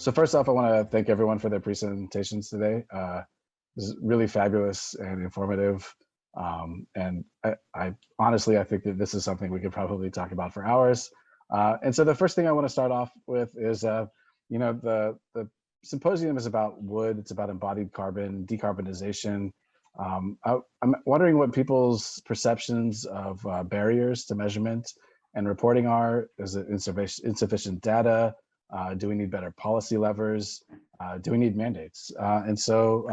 So first off, I want to thank everyone for their presentations today. This is really fabulous and informative. And I honestly, I think that this is something we could probably talk about for hours. And so the first thing I want to start off with is, the symposium is about wood. It's about embodied carbon, decarbonization. I'm wondering what people's perceptions of barriers to measurement and reporting are. Is it insufficient data? Do we need better policy levers? Do we need mandates? And so,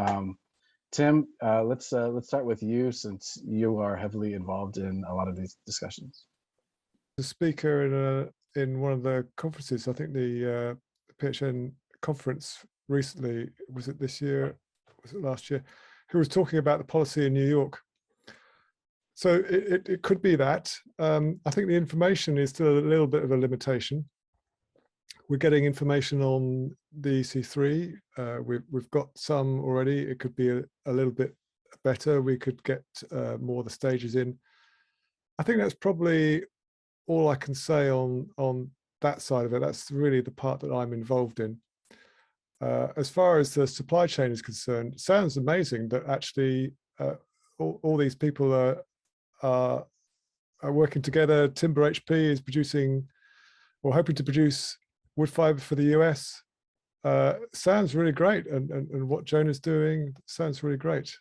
Tim, let's start with you, since you are heavily involved in a lot of these discussions. The speaker in one of the conferences, I think the PHN conference recently, was it this year, was it last year, who was talking about the policy in New York. So it could be that. I think the information is still a little bit of a limitation. We're getting information on the EC3. We've got some already. It could be a little bit better. We could get more of the stages in. I think that's probably all I can say on that side of it. That's really the part that I'm involved in. As far as the supply chain is concerned, it sounds amazing that actually all these people are working together. Timber HP is producing, or hoping to produce, wood fiber for the US. Sounds really great, and what Jonah's doing sounds really great.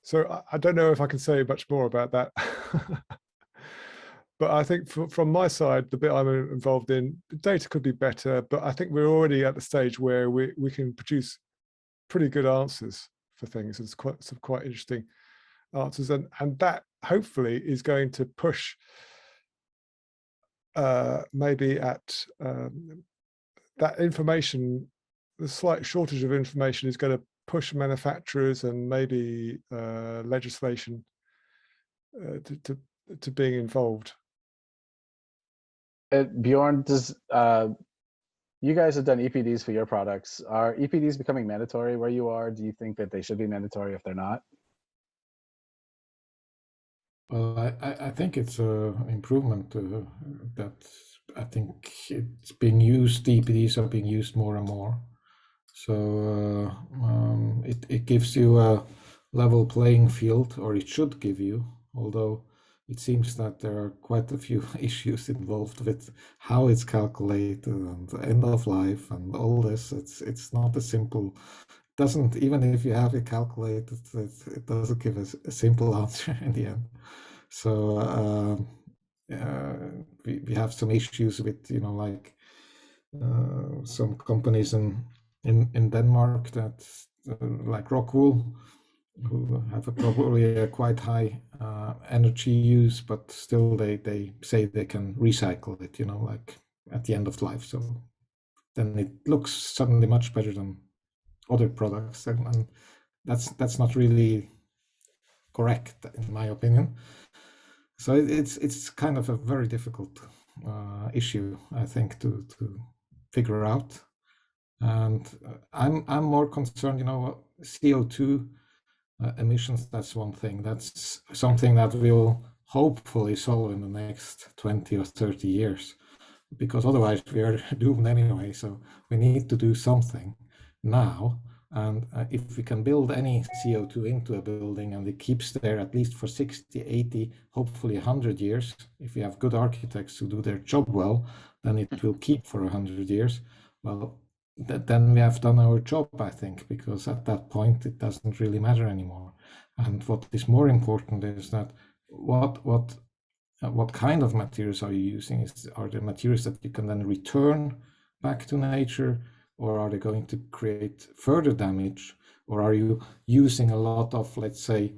So I don't know if I can say much more about that. But I think from my side, the bit I'm involved in, the data could be better, but I think we're already at the stage where we can produce pretty good answers for things. It's some quite interesting answers, and that hopefully is going to push maybe at that information. The slight shortage of information is going to push manufacturers and maybe legislation to being involved. Bjorn, you guys have done EPDs for your products. Are EPDs becoming mandatory where you are? Do you think that they should be mandatory if they're not? Well, I think it's an improvement that I think it's being used. EPDs are being used more and more. So it gives you a level playing field, or it should give you, although it seems that there are quite a few issues involved with how it's calculated and the end of life and all this. It's not a simple, doesn't, even if you have it calculated, it doesn't give us a simple answer in the end. So we have some issues with, like some companies in Denmark that like Rockwool, who have probably a quite high energy use, but still they say they can recycle it, like at the end of life. So then it looks suddenly much better than other products, and that's not really correct in my opinion. So it's kind of a very difficult issue, I think, to figure out. And I'm more concerned, CO2 emissions. That's one thing. That's something that we'll hopefully solve in the next 20 or 30 years, because otherwise we are doomed anyway. So we need to do something now. And if we can build any CO2 into a building and it keeps there at least for 60, 80, hopefully 100 years, if we have good architects who do their job well, then it will keep for 100 years. Well, then we have done our job, I think, because at that point it doesn't really matter anymore. And what is more important is that what kind of materials are you using? Are there materials that you can then return back to nature, or are they going to create further damage? Or are you using a lot of, let's say,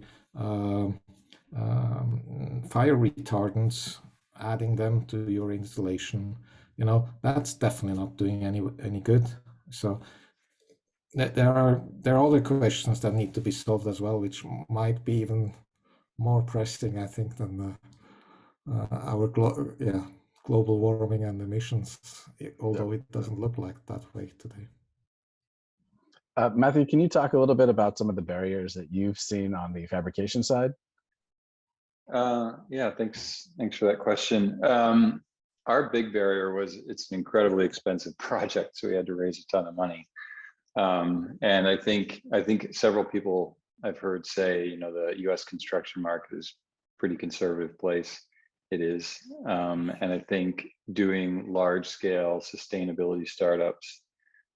fire retardants, adding them to your installation? That's definitely not doing any good. So there are other questions that need to be solved as well, which might be even more pressing, I think, than our global warming and emissions, although it doesn't look like that way today. Matthew, can you talk a little bit about some of the barriers that you've seen on the fabrication side? Yeah, thanks for that question. Our big barrier was it's an incredibly expensive project, so we had to raise a ton of money. And I think several people I've heard say, you know, the U.S. construction market is a pretty conservative place. It is, and I think doing large-scale sustainability startups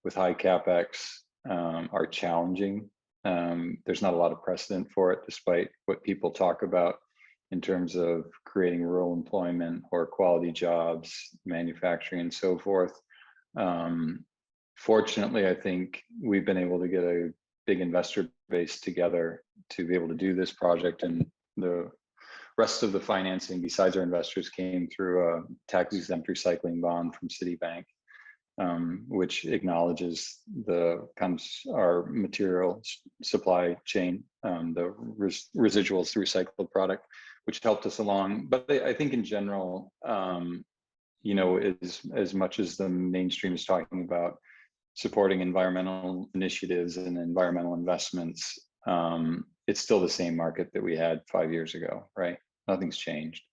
with high capex are challenging. There's not a lot of precedent for it, despite what people talk about in terms of creating rural employment or quality jobs, manufacturing, and so forth. Fortunately, I think we've been able to get a big investor base together to be able to do this project, and the rest of the financing besides our investors came through a tax-exempt recycling bond from Citibank, which acknowledges our material supply chain, the residuals to recycled product, which helped us along. But I think in general, you know, as much as the mainstream is talking about supporting environmental initiatives and environmental investments, it's still the same market that we had 5 years ago, right? Nothing's changed.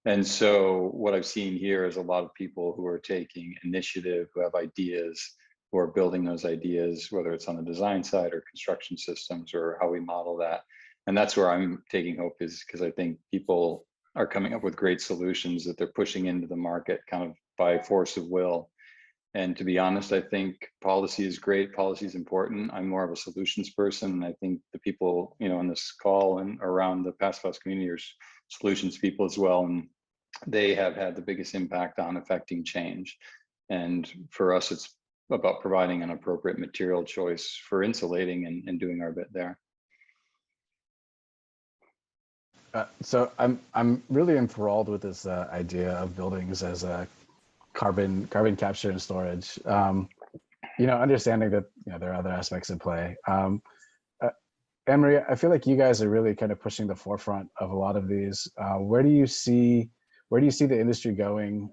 And so what I've seen here is a lot of people who are taking initiative, who have ideas, who are building those ideas, whether it's on the design side or construction systems or how we model that. And that's where I'm taking hope, is because I think people are coming up with great solutions that they're pushing into the market kind of by force of will. And to be honest, I think policy is great. Policy is important. I'm more of a solutions person. And I think the people, you know, on this call and around the Passive community are solutions people as well. And they have had the biggest impact on affecting change. And for us, it's about providing an appropriate material choice for insulating and doing our bit there. So I'm really enthralled with this idea of buildings as a carbon capture and storage. You know, understanding that, you know, there are other aspects in play. Anne-Marie, I feel like you guys are really kind of pushing the forefront of a lot of these. Where do you see the industry going?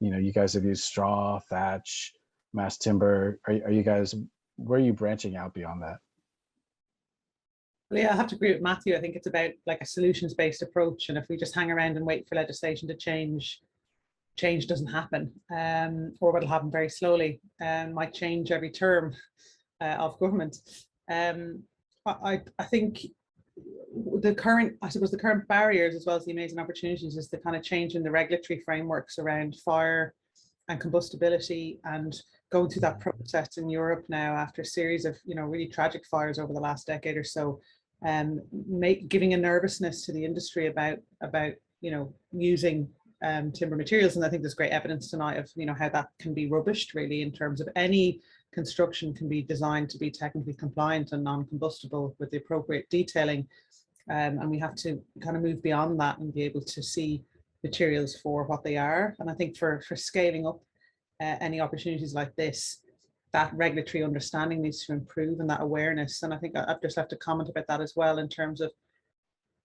You know, you guys have used straw, thatch, mass timber. Are you guys, where are you branching out beyond that? Well, yeah, I have to agree with Matthew. I think it's about like a solutions-based approach. And if we just hang around and wait for legislation to change doesn't happen, or what'll happen very slowly, might change every term of government. I think the current barriers as well as the amazing opportunities is the kind of change in the regulatory frameworks around fire and combustibility, and going through that process in Europe now after a series of, you know, really tragic fires over the last decade or so, giving a nervousness to the industry about you know, using timber materials. And I think there's great evidence tonight of, you know, how that can be rubbished really, in terms of any construction can be designed to be technically compliant and non-combustible with the appropriate detailing. And we have to kind of move beyond that and be able to see materials for what they are. And I think for scaling up any opportunities like this, that regulatory understanding needs to improve, and that awareness. And I think I've just left a comment about that as well, in terms of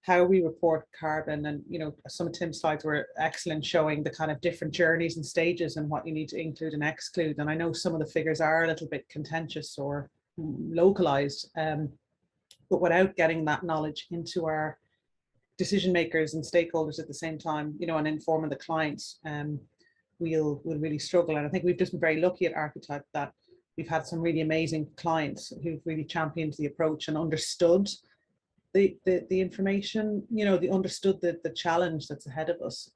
how we report carbon. And, you know, some of Tim's slides were excellent, showing the kind of different journeys and stages and what you need to include and exclude. And I know some of the figures are a little bit contentious or localized, but without getting that knowledge into our decision makers and stakeholders at the same time, you know, and informing the clients, we'll really struggle. And I think we've just been very lucky at Archetype that we've had some really amazing clients who've really championed the approach and understood the information, you know, they understood the challenge that's ahead of us,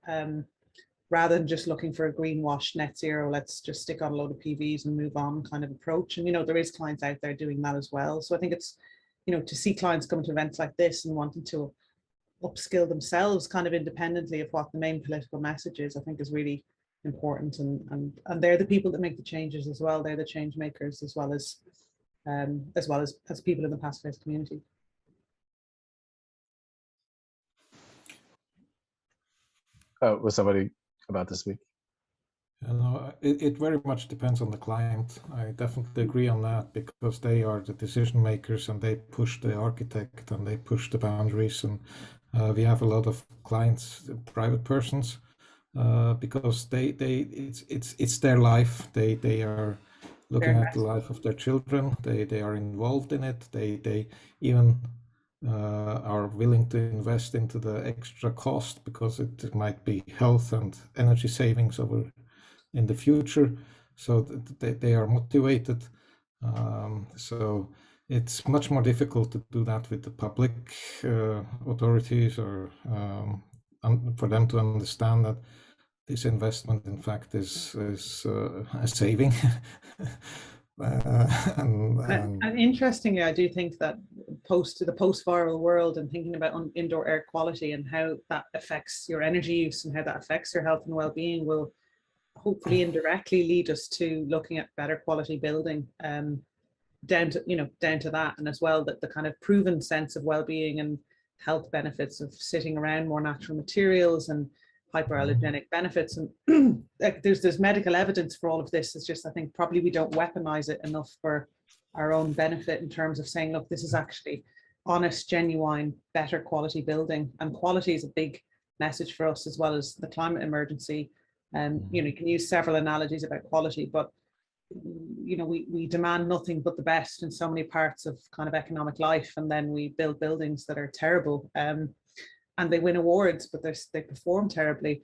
rather than just looking for a greenwash net zero, let's just stick on a load of PVs and move on kind of approach. And, you know, there is clients out there doing that as well. So I think it's, you know, to see clients come to events like this and wanting to upskill themselves kind of independently of what the main political message is, I think is really important. And they're the people that make the changes as well. They're the change makers as well as people in the passive community. Was somebody about to speak? No, it very much depends on the client. I definitely agree on that, because they are the decision makers and they push the architect and they push the boundaries. And we have a lot of clients, private persons, because it's their life. They are looking at the life of their children. They are involved in it. They even are willing to invest into the extra cost, because it might be health and energy savings over in the future. So they are motivated. So it's much more difficult to do that with the public authorities, or for them to understand that this investment, in fact, is a saving. And interestingly, I do think that the post-viral world, and thinking about indoor air quality and how that affects your energy use and how that affects your health and well-being, will hopefully indirectly lead us to looking at better quality building, down to that, and as well that the kind of proven sense of well-being and health benefits of sitting around more natural materials and hypoallergenic benefits, and like there's medical evidence for all of this. It's just, I think probably we don't weaponize it enough for our own benefit in terms of saying, look, this is actually honest, genuine, better quality building, and quality is a big message for us, as well as the climate emergency. You can use several analogies about quality, but we demand nothing but the best in so many parts of kind of economic life, and then we build buildings that are terrible, and they win awards, but they perform terribly,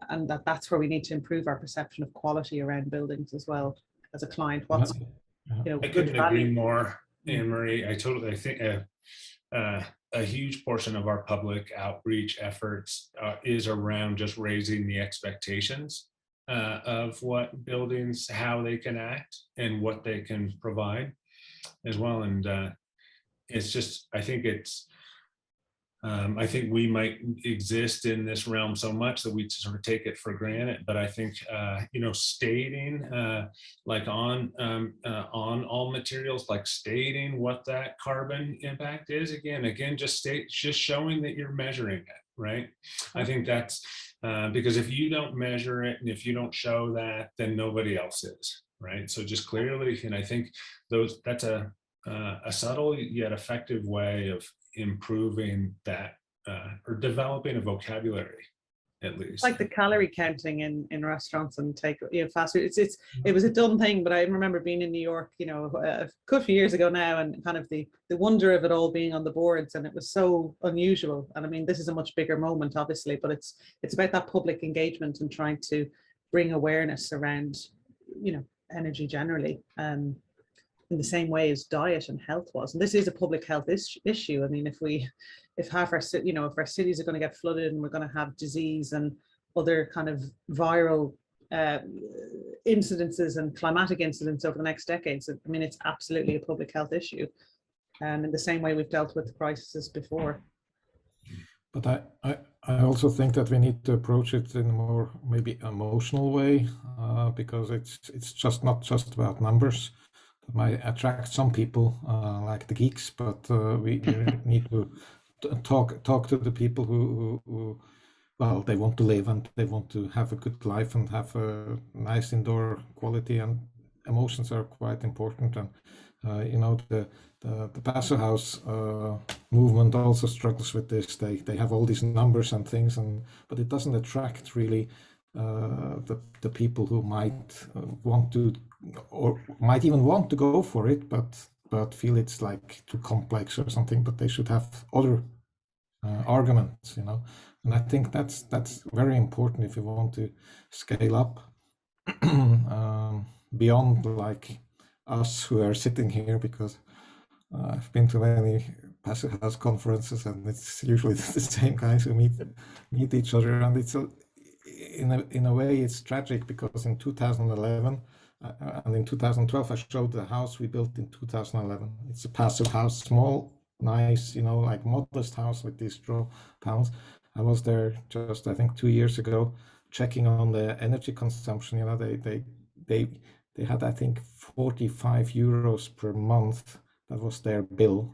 and that's where we need to improve our perception of quality around buildings as well. As a client, what's I couldn't agree more, Anne-Marie. I think a huge portion of our public outreach efforts is around just raising the expectations of what buildings, how they can act, and what they can provide as well. And it's just, I think we might exist in this realm so much that we sort of take it for granted. But I think stating like on all materials, like stating what that carbon impact is, again, just showing that you're measuring it, right? I think that's because if you don't measure it and if you don't show that, then nobody else is, right? So just clearly, and I think that's a subtle yet effective way of improving that or developing a vocabulary, at least. Like the calorie counting in restaurants and fast food. It was a dumb thing, but I remember being in New York, a good few years ago now, and kind of the wonder of it all being on the boards, and it was so unusual. And I mean, this is a much bigger moment, obviously, but it's about that public engagement and trying to bring awareness around, energy generally. In the same way as diet and health was, and this is a public health issue. I mean, if half our if our cities are going to get flooded and we're going to have disease and other kind of viral incidences and climatic incidents over the next decades, I mean, it's absolutely a public health issue, in the same way we've dealt with the crises before. But I also think that we need to approach it in a more maybe emotional way, because it's just not just about numbers. It might attract some people like the geeks, but we need to talk to the people who well, they want to live and they want to have a good life and have a nice indoor quality, and emotions are quite important. And the passive house movement also struggles with this. They have all these numbers and things, but it doesn't attract really the people who might want to, or might even want to go for it, but feel it's like too complex or something. But they should have other arguments, And I think that's very important if you want to scale up beyond like us who are sitting here, because I've been to many passive house conferences, and it's usually the same guys who meet each other, and it's in a way it's tragic, because in 2011 and in 2012 I showed the house we built in 2011. It's a passive house, small, nice, like modest house with these straw panels. I was there just I think 2 years ago, checking on the energy consumption. They had I think 45 euros per month. That was their bill,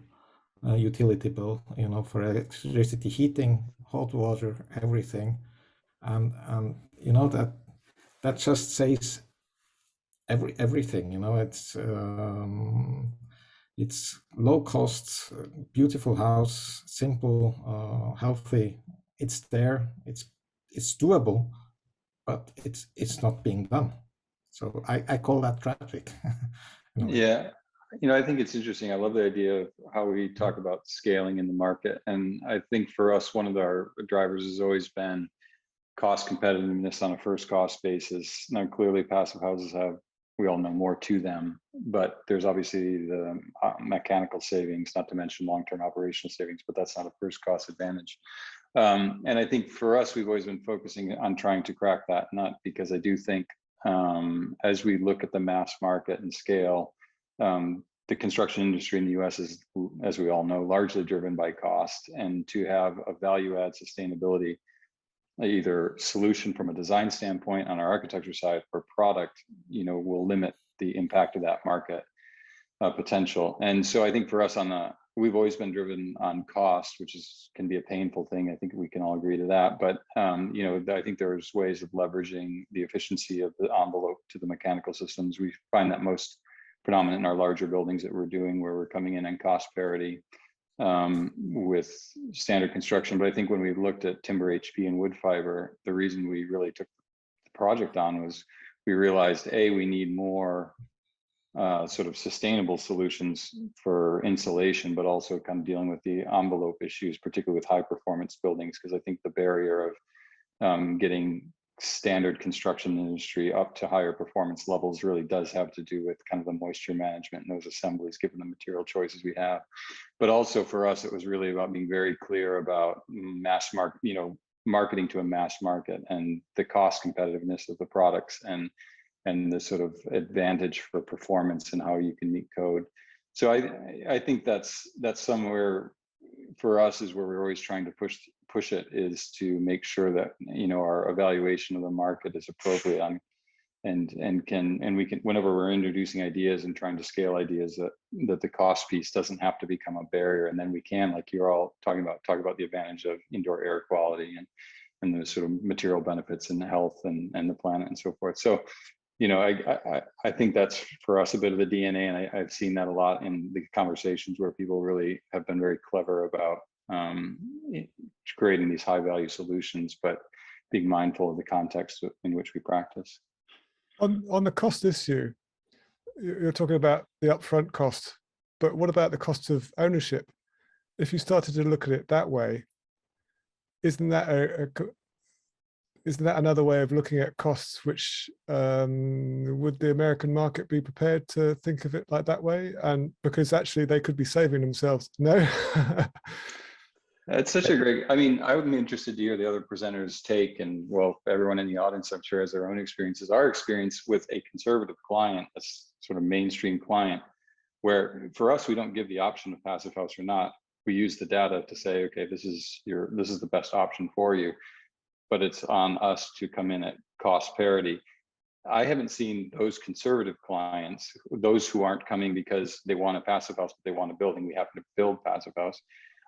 utility bill, for electricity, heating, hot water, everything. And that just says everything. It's low cost, beautiful house, simple, healthy. It's there. It's doable, but it's not being done. So I call that tragic. Yeah, I think it's interesting. I love the idea of how we talk about scaling in the market, and I think for us, one of our drivers has always been cost competitiveness on a first cost basis. Now, clearly, passive houses have we all know more to them, but there's obviously the mechanical savings, not to mention long-term operational savings, but that's not a first cost advantage. And I think for us, we've always been focusing on trying to crack that nut, because I do think as we look at the mass market and scale, the construction industry in the US is, as we all know, largely driven by cost, and to have a value add sustainability, either solution from a design standpoint on our architecture side or product, will limit the impact of that market potential. And so I think for us we've always been driven on cost, which can be a painful thing. I think we can all agree to that. But I think there's ways of leveraging the efficiency of the envelope to the mechanical systems. We find that most predominant in our larger buildings that we're doing, where we're coming in on cost parity with standard construction. But I think when we looked at timber HP and wood fiber, the reason we really took the project on was we realized, we need more sort of sustainable solutions for insulation, but also kind of dealing with the envelope issues, particularly with high performance buildings, because I think the barrier of getting standard construction industry up to higher performance levels really does have to do with kind of the moisture management and those assemblies, given the material choices we have. But also for us, it was really about being very clear about mass market, marketing to a mass market, and the cost competitiveness of the products, and the sort of advantage for performance and how you can meet code. So I think that's somewhere for us is where we're always trying to push it, is to make sure that our evaluation of the market is appropriate on, and we can, whenever we're introducing ideas and trying to scale ideas, that the cost piece doesn't have to become a barrier, and then we can, like you're all talking about, talk about the advantage of indoor air quality and the sort of material benefits and health and the planet and so forth. So I think that's for us a bit of the DNA, and I've seen that a lot in the conversations where people really have been very clever about creating these high value solutions, but being mindful of the context in which we practice. On the cost issue, you're talking about the upfront cost, but what about the cost of ownership? If you started to look at it that way, isn't that isn't that another way of looking at costs, which would the American market be prepared to think of it like that way? And because actually they could be saving themselves. No. It's such a great, I would be interested to hear the other presenters' take, and well, everyone in the audience, I'm sure, has their own experiences. Our experience with a conservative client, a sort of mainstream client, where for us, we don't give the option of passive house or not. We use the data to say, okay, this is the best option for you, but it's on us to come in at cost parity. I haven't seen those conservative clients, those who aren't coming because they want a passive house, but they want a building, we happen to build passive house.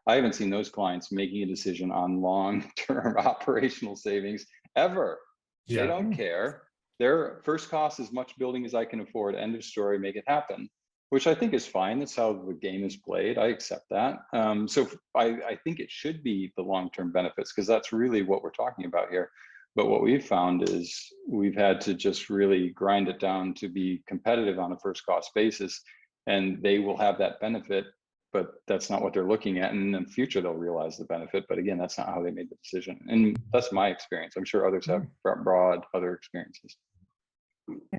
I haven't seen those clients making a decision on long-term operational savings ever. Yeah. They don't care. Their first cost is much building as I can afford, end of story, make it happen, which I think is fine. That's how the game is played. I accept that. So I think it should be the long-term benefits, because that's really what we're talking about here. But what we've found is we've had to just really grind it down to be competitive on a first cost basis, and they will have that benefit, but that's not what they're looking at. And in the future, they'll realize the benefit. But again, that's not how they made the decision. And that's my experience. I'm sure others have broad other experiences.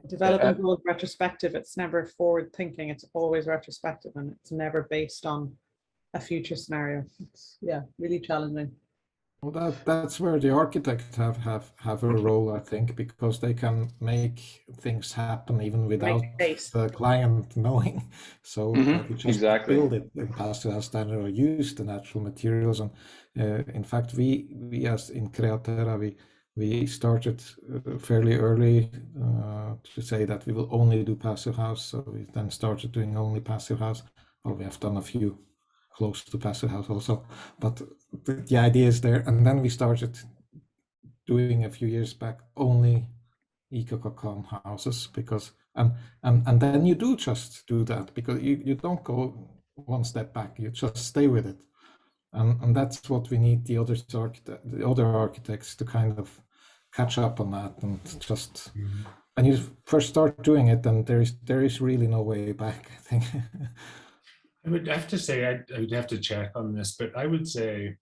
Development goes retrospective. It's never forward thinking. It's always retrospective, and it's never based on a future scenario. It's really challenging. Well, that's where the architects have a role, I think, because they can make things happen even without the client knowing. So we just build it in passive house standard or use the natural materials. And in fact, we as in Createra, we started fairly early to say that we will only do passive house. So we then started doing only passive house. Well, we have done a few close to passive house also, but the idea is there. And then we started doing a few years back only eco-cocoon houses, because and then you do just do that, because you don't go one step back, you just stay with it. And that's what we need the other architects to kind of catch up on that, and just when you first start doing it, then there is really no way back, I think. I would have to say, I would have to check on this, but I would say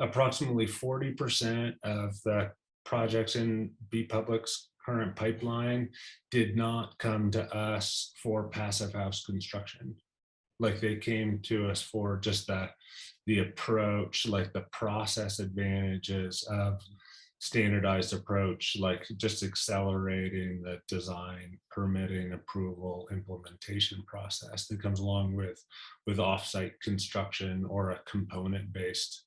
approximately 40% of the projects in B Public's current pipeline did not come to us for passive house construction. Like they came to us for just the approach, like the process advantages of standardized approach, like just accelerating the design, permitting, approval, implementation process that comes along with offsite construction or a component-based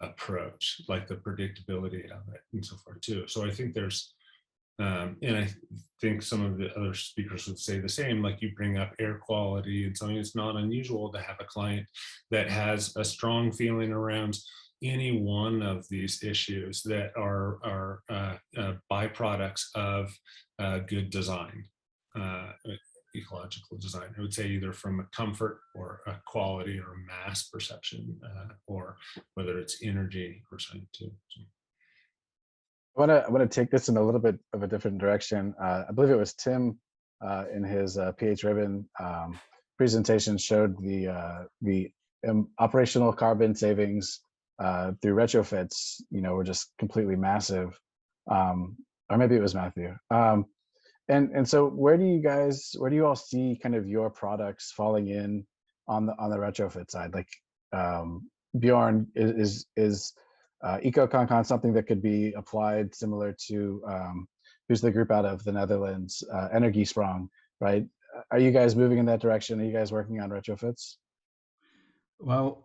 approach, like the predictability of it and so forth too. So I think there's, and I think some of the other speakers would say the same, like you bring up air quality and something. It's not unusual to have a client that has a strong feeling around any one of these issues that are byproducts of good design, ecological design. I would say either from a comfort or a quality or a mass perception, or whether it's energy or something too. So. I want to take this in a little bit of a different direction. I believe it was Tim in his PH Ribbon presentation showed the operational carbon savings through retrofits, were just completely massive. Or maybe it was Matthew. And so where do you all see kind of your products falling in on the retrofit side? Like Bjorn, is EcoConcon something that could be applied similar to who's the group out of the Netherlands, Energiesprong, right? Are you guys moving in that direction? Are you guys working on retrofits? Well,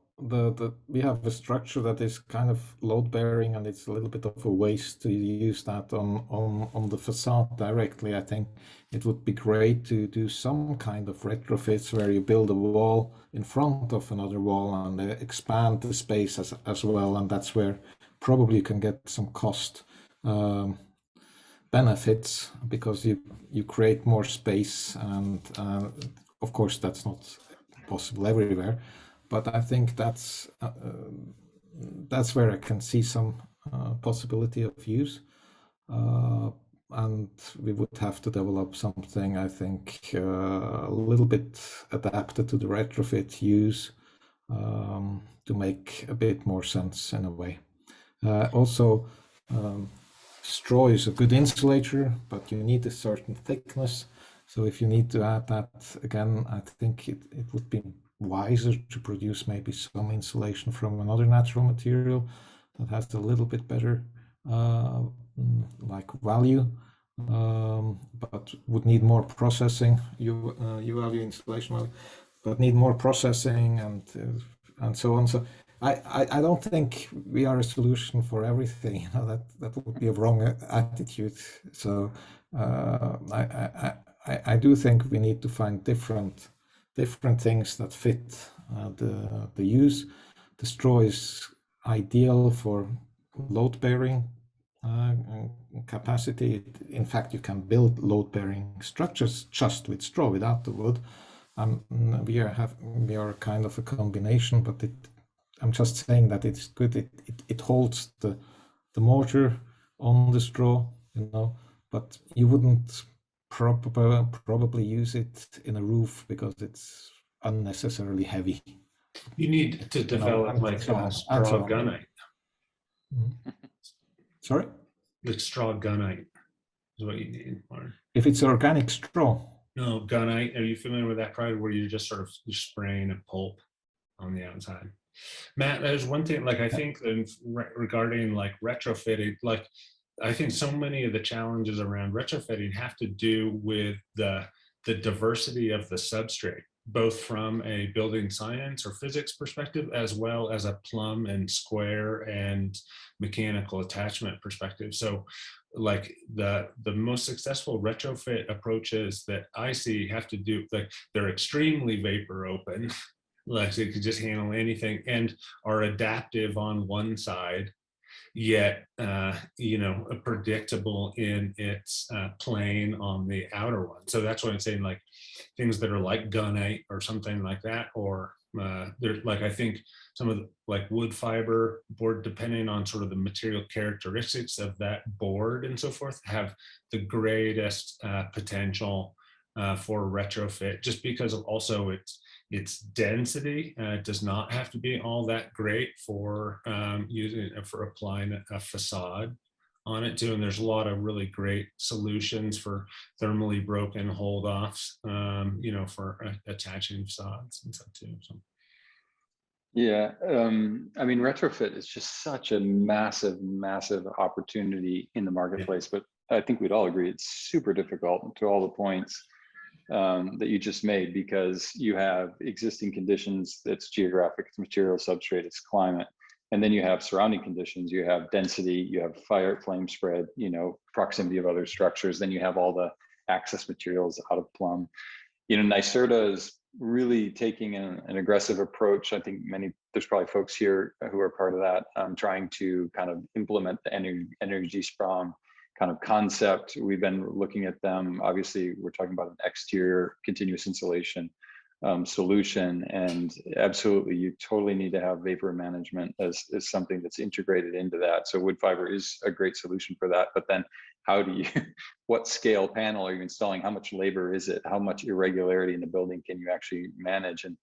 we have a structure that is kind of load bearing, and it's a little bit of a waste to use that on the facade directly. I think it would be great to do some kind of retrofits where you build a wall in front of another wall and expand the space as well, and that's where probably you can get some cost benefits, because you create more space, and of course that's not possible everywhere. But I think that's where I can see some possibility of use, and we would have to develop something, I think, a little bit adapted to the retrofit use to make a bit more sense in a way. Also, straw is a good insulator, but you need a certain thickness. So if you need to add that again, I think it would be wiser to produce maybe some insulation from another natural material that has a little bit better like value, but would need more processing. You value insulation value, but need more processing and so on. So I don't think we are a solution for everything. That would be a wrong attitude. So I do think we need to find different things that fit the use. The straw is ideal for load bearing capacity. In fact, you can build load bearing structures just with straw without the wood. We are kind of a combination, but I'm just saying that it's good. It holds the mortar on the straw, but you wouldn't probably use it in a roof because it's unnecessarily heavy. You need to develop like straw gunite. Sorry? The straw gunite is what you need. If it's organic straw. No, gunite. Are you familiar with that product where you're just sort of spraying a pulp on the outside? Matt, there's one thing, like I think regarding like retrofitting, like I think so many of the challenges around retrofitting have to do with the diversity of the substrate, both from a building science or physics perspective, as well as a plumb and square and mechanical attachment perspective. So like the most successful retrofit approaches that I see have to do, like they're extremely vapor open, like they could just handle anything and are adaptive on one side, yet predictable in its plane on the outer one. So that's what I'm saying, like things that are like gunite or something like that, or there's like I think some of the like wood fiber board, depending on sort of the material characteristics of that board and so forth, have the greatest potential for retrofit, just because of also its density. It does not have to be all that great for using for applying a facade on it too. And there's a lot of really great solutions for thermally broken hold offs, you know, for attaching facades and stuff too. So. Yeah, I mean, retrofit is just such a massive, massive opportunity in the marketplace, but I think we'd all agree it's super difficult to all the points that you just made, because you have existing conditions, that's geographic, it's material, substrate, it's climate, and then you have surrounding conditions, you have density, you have fire, flame spread, you know, proximity of other structures, then you have all the access materials out of plumb. You know, NYSERDA is really taking an aggressive approach. I think there's probably folks here who are part of that, trying to kind of implement the energy strong kind of concept. We've been looking at them. Obviously, we're talking about an exterior continuous insulation solution, and absolutely, you totally need to have vapor management as something that's integrated into that. So wood fiber is a great solution for that. But then, how do you, what scale panel are you installing? How much labor is it? How much irregularity in the building can you actually manage? And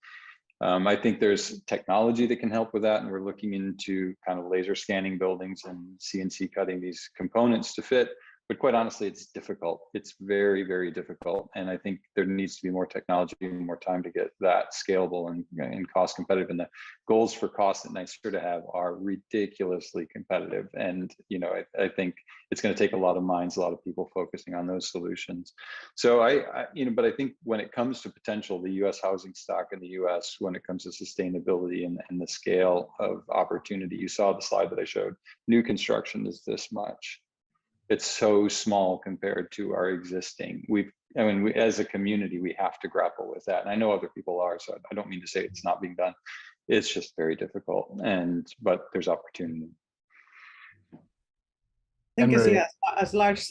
I think there's technology that can help with that, and we're looking into kind of laser scanning buildings and CNC cutting these components to fit. But quite honestly, it's difficult. It's very, very difficult. And I think there needs to be more technology and more time to get that scalable and cost competitive. And the goals for cost that NYSERDA have are ridiculously competitive. And, you know, I think it's going to take a lot of minds, a lot of people focusing on those solutions. So but I think when it comes to potential, the US housing stock in the US, when it comes to sustainability and the scale of opportunity, you saw the slide that I showed, new construction is this much. It's so small compared to our existing. As a community, we have to grapple with that. And I know other people are, so I don't mean to say it's not being done. It's just very difficult, but there's opportunity. I think as large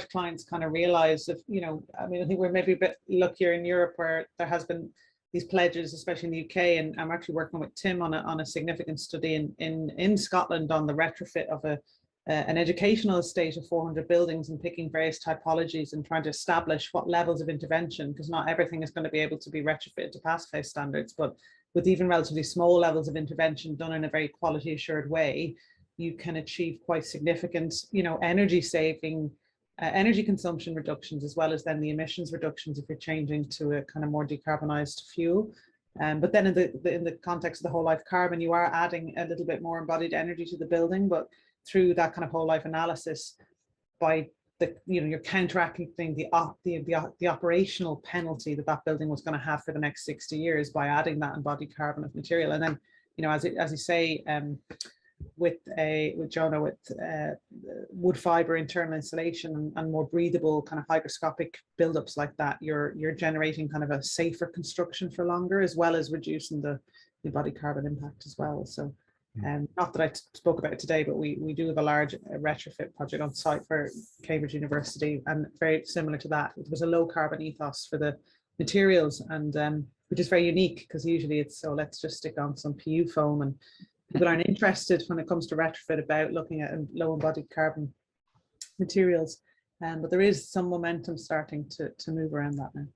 clients kind of realize, if you know, I mean, I think we're maybe a bit luckier in Europe where there has been these pledges, especially in the UK, and I'm actually working with Tim on a significant study in Scotland on the retrofit of an educational estate of 400 buildings, and picking various typologies and trying to establish what levels of intervention, because not everything is going to be able to be retrofitted to pass face standards, but with even relatively small levels of intervention done in a very quality assured way, you can achieve quite significant, you know, energy saving, energy consumption reductions, as well as then the emissions reductions if you're changing to a kind of more decarbonized fuel. But then in the context of the whole life carbon, you are adding a little bit more embodied energy to the building, but through that kind of whole life analysis, by you're counteracting the operational penalty that building was going to have for the next 60 years by adding that embodied carbon of material. And then, you know, as you say, with Jonah, with wood fiber internal insulation and more breathable kind of hygroscopic buildups like that, you're generating kind of a safer construction for longer, as well as reducing the embodied carbon impact as well. So not that I spoke about it today, but we do have a large retrofit project on site for Cambridge University, and very similar to that. It was a low carbon ethos for the materials, and which is very unique, because usually it's, so let's just stick on some PU foam, and people aren't interested when it comes to retrofit about looking at low embodied carbon materials. But there is some momentum starting to move around that now.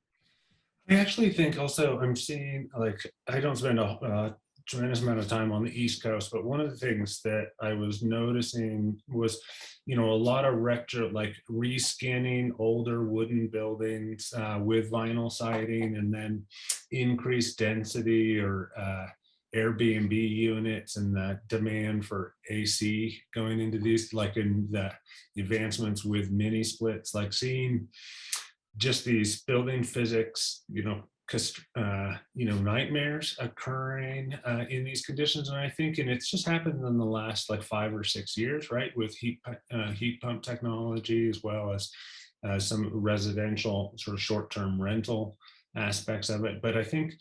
I actually think also I'm seeing, like, I don't spend a tremendous amount of time on the East Coast, but one of the things that I was noticing was, you know, a lot of reskinning older wooden buildings with vinyl siding, and then increased density or Airbnb units, and the demand for AC going into these, like in the advancements with mini splits, like seeing just these building physics, nightmares occurring in these conditions. And I think, and it's just happened in the last like 5 or 6 years, right, with heat pump technology, as well as some residential sort of short-term rental aspects of it. But I think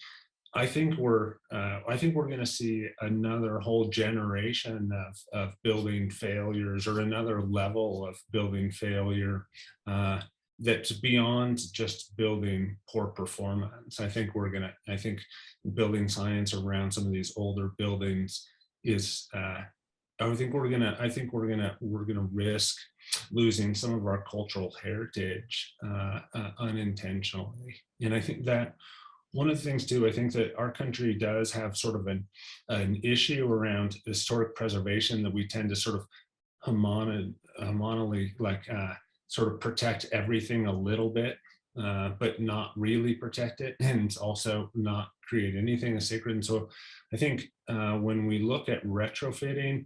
we're going to see another whole generation of building failures, or another level of building failure that's beyond just building poor performance. I think building science around some of these older buildings is I think we're gonna risk losing some of our cultural heritage unintentionally. And I think that one of the things too, I think that our country does have sort of an issue around historic preservation, that we tend to sort of homonally, like sort of protect everything a little bit, but not really protect it, and also not create anything as sacred. And so I think when we look at retrofitting,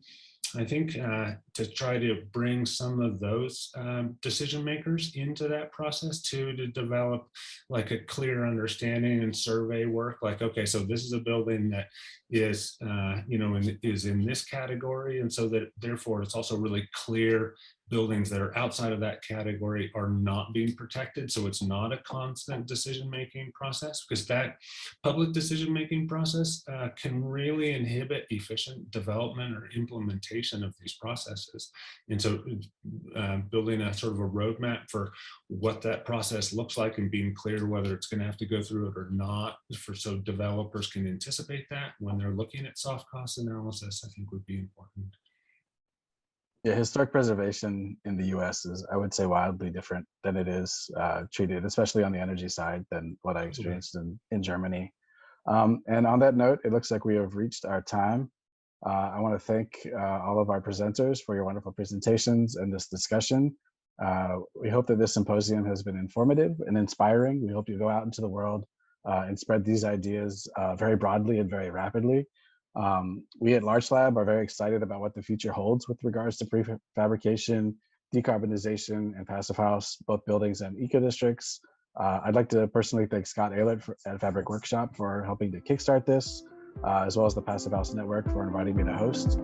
I think to try to bring some of those decision makers into that process to develop like a clear understanding and survey work, like, okay, so this is a building that is, is in this category. And so that therefore it's also really clear buildings that are outside of that category are not being protected. So it's not a constant decision-making process, because that public decision-making process can really inhibit efficient development or implementation of these processes. And so building a sort of a roadmap for what that process looks like and being clear whether it's going to have to go through it or not, so developers can anticipate that when they're looking at soft cost analysis, I think would be important. Yeah, historic preservation in the US is, I would say, wildly different than it is treated, especially on the energy side, than what I experienced in Germany. And on that note, it looks like we have reached our time. I want to thank all of our presenters for your wonderful presentations and this discussion. We hope that this symposium has been informative and inspiring. We hope you go out into the world and spread these ideas very broadly and very rapidly. We at Large Lab are very excited about what the future holds with regards to prefabrication, decarbonization, and passive house, both buildings and eco-districts. I'd like to personally thank Scott Ehlert at Fabric Workshop for helping to kickstart this, as well as the Passive House Network for inviting me to host.